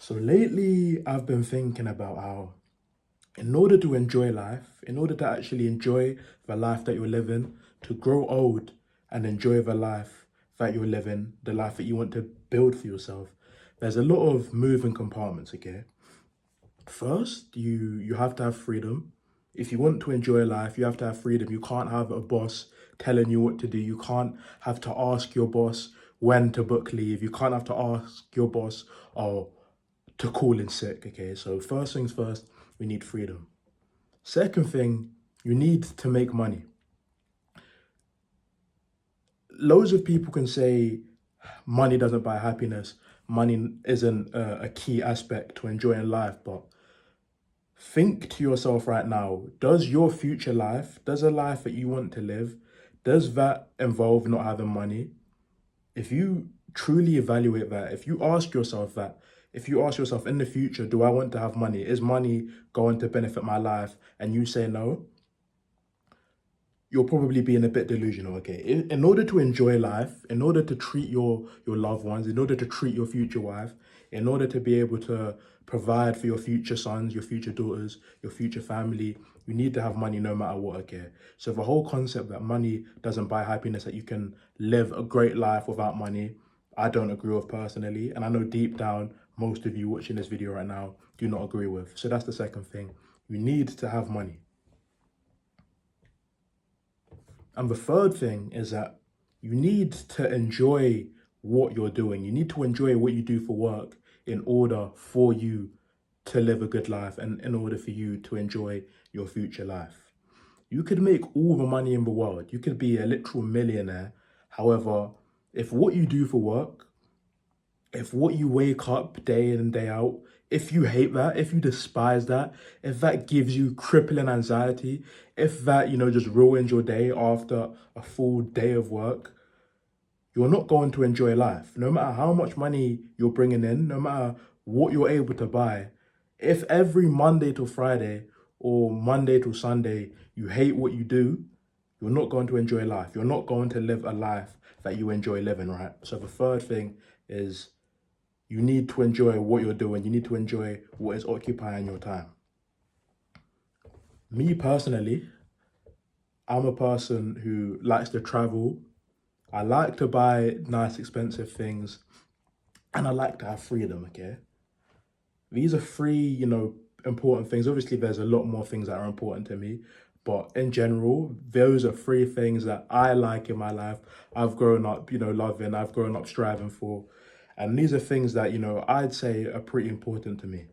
So lately, I've been thinking about how, in order to enjoy life, in order to actually enjoy the life that you're living, to grow old and enjoy the life that you're living, the life that you want to build for yourself, there's a lot of moving compartments, okay? First, you have to have freedom. If you want to enjoy life, you have to have freedom. You can't have a boss telling you what to do. You can't have to ask your boss when to book leave. You can't have to ask your boss, oh, to call in sick. Okay, so first things first, we need freedom. Second thing, you need to make money. Loads of people can say money doesn't buy happiness, money isn't a key aspect to enjoying life, but think to yourself right now, does your future life, does a life that you want to live, does that involve not having money? If you truly evaluate that, if you ask yourself that, if you ask yourself in the future, do I want to have money? Is money going to benefit my life? And you say no, you're probably being a bit delusional, okay? In order to enjoy life, in order to treat your loved ones, in order to treat your future wife, in order to be able to provide for your future sons, your future daughters, your future family, you need to have money no matter what, okay? So the whole concept that money doesn't buy happiness, that you can live a great life without money, I don't agree with personally. And I know deep down, most of you watching this video right now do not agree with. So that's the second thing. You need to have money. And the third thing is that you need to enjoy what you're doing. You need to enjoy what you do for work in order for you to live a good life and in order for you to enjoy your future life. You could make all the money in the world. You could be a literal millionaire. However, if what you do for work, if what you wake up day in and day out, if you hate that, if you despise that, if that gives you crippling anxiety, if that, just ruins your day after a full day of work, you're not going to enjoy life. No matter how much money you're bringing in, no matter what you're able to buy, if every Monday to Friday or Monday to Sunday you hate what you do, you're not going to enjoy life. You're not going to live a life that you enjoy living, right? So the third thing is you need to enjoy what you're doing. You need to enjoy what is occupying your time. Me personally, I'm a person who likes to travel. I like to buy nice, expensive things, and I like to have freedom, okay? These are three, important things. Obviously, there's a lot more things that are important to me, but in general, those are three things that I like in my life. I've grown up, loving, I've grown up striving for. And these are things that, I'd say are pretty important to me.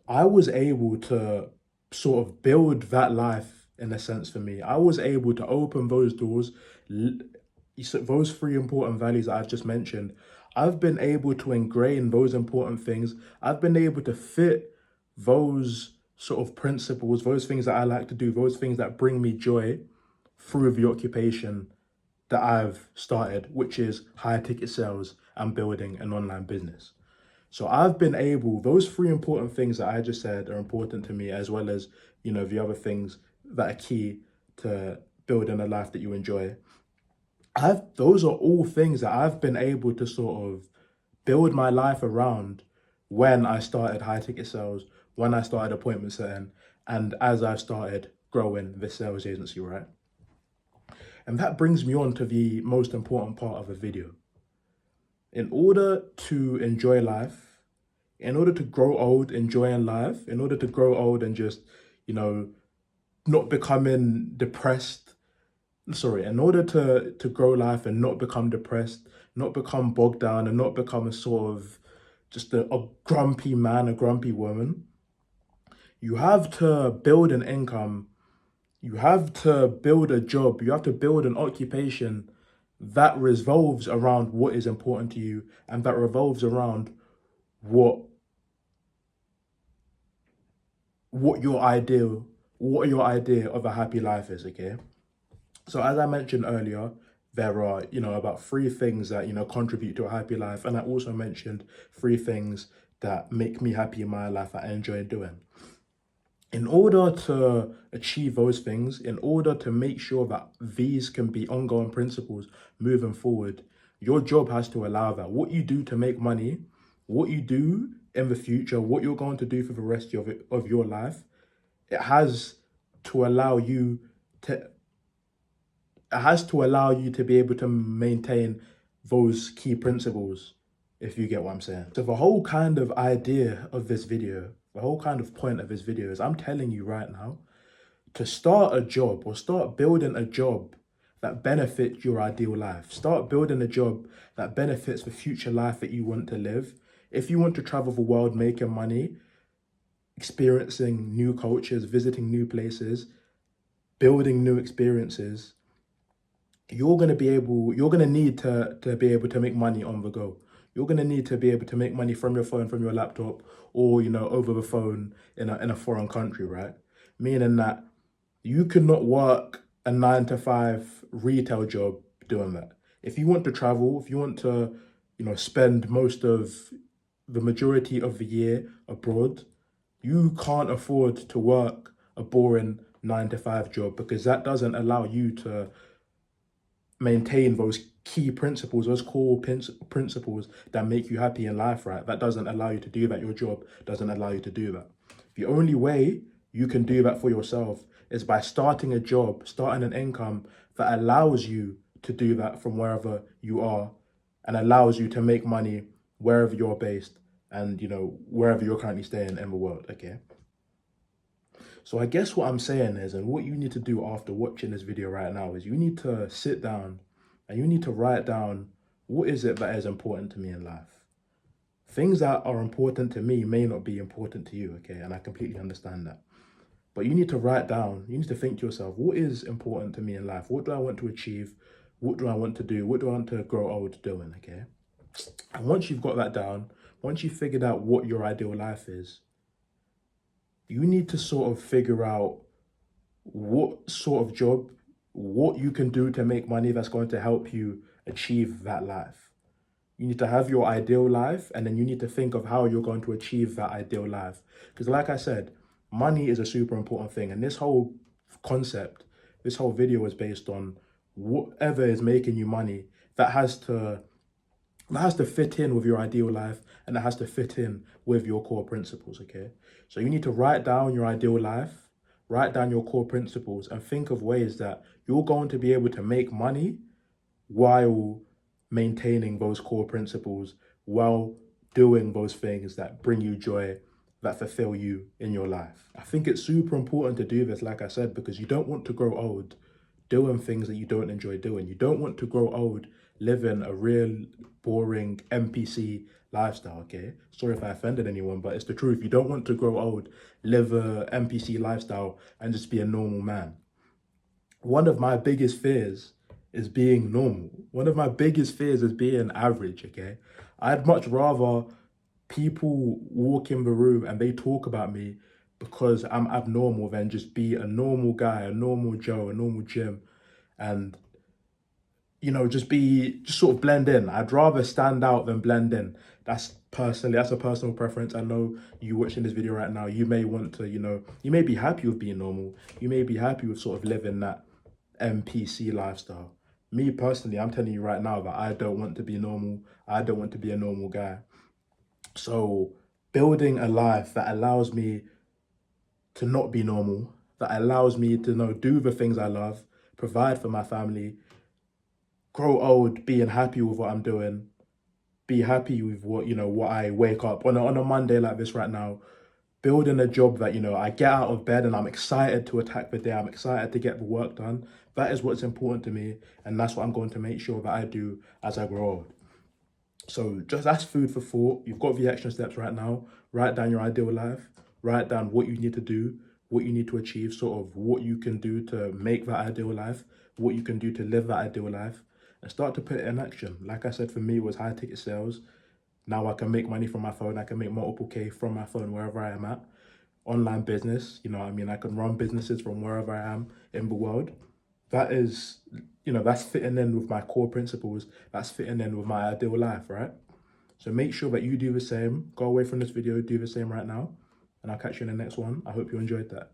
I was able to sort of build that life in a sense for me. I was able to open those doors, those three important values that I've just mentioned. I've been able to ingrain those important things. I've been able to fit those sort of principles, those things that I like to do, those things that bring me joy through the occupation that I've started, which is higher ticket sales and building an online business. So I've been able, those three important things that I just said are important to me, as well as, the other things that are key to building a life that you enjoy. Those are all things that I've been able to sort of build my life around when I started high ticket sales, when I started appointment setting, and as I started growing the sales agency, right? And that brings me on to the most important part of the video. In order to enjoy life, in order to grow old enjoying life, in order to grow old and just, not becoming depressed, in order to grow life and not become depressed, not become bogged down and not become a sort of just a grumpy man, a grumpy woman, you have to build an income, you have to build a job, you have to build an occupation that revolves around what is important to you and that revolves around what what your ideal what your idea of a happy life is, okay? So as I mentioned earlier, there are, about three things that, contribute to a happy life. And I also mentioned three things that make me happy in my life that I enjoy doing. In order to achieve those things, in order to make sure that these can be ongoing principles moving forward, Your job has to allow that. What you do to make money, what you do in the future, what you're going to do for the rest of your life, it has to allow you to be able to maintain those key principles, if you get what I'm saying. So the whole kind of idea of this video, the whole kind of point of this video is I'm telling you right now to start a job or start building a job that benefits your ideal life. Start building a job that benefits the future life that you want to live. If you want to travel the world making money, experiencing new cultures, visiting new places, building new experiences, you're going to need to be able to make money on the go. You're going to need to be able to make money from your phone, from your laptop, or, over the phone in a foreign country, right? Meaning that you cannot work a 9 to 5 retail job doing that. If you want to travel, if you want to, spend the majority of the year abroad, you can't afford to work a boring 9 to 5 job, because that doesn't allow you to maintain those key principles, those core principles that make you happy in life, right? That doesn't allow you to do that. Your job doesn't allow you to do that. The only way you can do that for yourself is by starting a job, starting an income that allows you to do that from wherever you are, and allows you to make money wherever you're based and, wherever you're currently staying in the world, okay? So I guess what I'm saying is, and what you need to do after watching this video right now, is you need to sit down and you need to write down, what is it that is important to me in life? Things that are important to me may not be important to you, okay? And I completely understand that. But you need to write down, you need to think to yourself, what is important to me in life? What do I want to achieve? What do I want to do? What do I want to grow old doing, okay? And once you've got that down, once you've figured out what your ideal life is, you need to sort of figure out what sort of job, what you can do to make money that's going to help you achieve that life. You need to have your ideal life, and then you need to think of how you're going to achieve that ideal life. Because like I said, money is a super important thing. And this whole concept, this whole video is based on whatever is making you money that has to fit in with your ideal life, and it has to fit in with your core principles, okay? So you need to write down your ideal life, write down your core principles, and think of ways that you're going to be able to make money while maintaining those core principles, while doing those things that bring you joy, that fulfill you in your life. I think it's super important to do this, like I said, because you don't want to grow old doing things that you don't enjoy doing. You don't want to grow old living a real boring NPC lifestyle, okay? Sorry if I offended anyone, but it's the truth. You don't want to grow old, live a NPC lifestyle, and just be a normal man. One of my biggest fears is being normal. One of my biggest fears is being average, okay? I'd much rather people walk in the room and they talk about me because I'm abnormal than just be a normal guy, a normal Joe, a normal Jim, and just sort of blend in. I'd rather stand out than blend in. That's a personal preference. I know you watching this video right now, you may want to, you may be happy with being normal. You may be happy with sort of living that NPC lifestyle. Me personally, I'm telling you right now that I don't want to be normal. I don't want to be a normal guy. So building a life that allows me to not be normal, that allows me to do the things I love, provide for my family, grow old being happy with what I'm doing, be happy with what I wake up on a Monday like this right now, building a job that, I get out of bed and I'm excited to attack the day. I'm excited to get the work done. That is what's important to me. And that's what I'm going to make sure that I do as I grow old. So just that's food for thought. You've got the action steps right now. Write down your ideal life. Write down what you need to do, what you need to achieve, sort of what you can do to make that ideal life, what you can do to live that ideal life, and start to put it in action. Like I said, for me, it was high ticket sales. Now I can make money from my phone. I can make multiple K from my phone wherever I am at. Online business, I can run businesses from wherever I am in the world. That is, that's fitting in with my core principles. That's fitting in with my ideal life, right? So make sure that you do the same. Go away from this video, do the same right now. And I'll catch you in the next one. I hope you enjoyed that.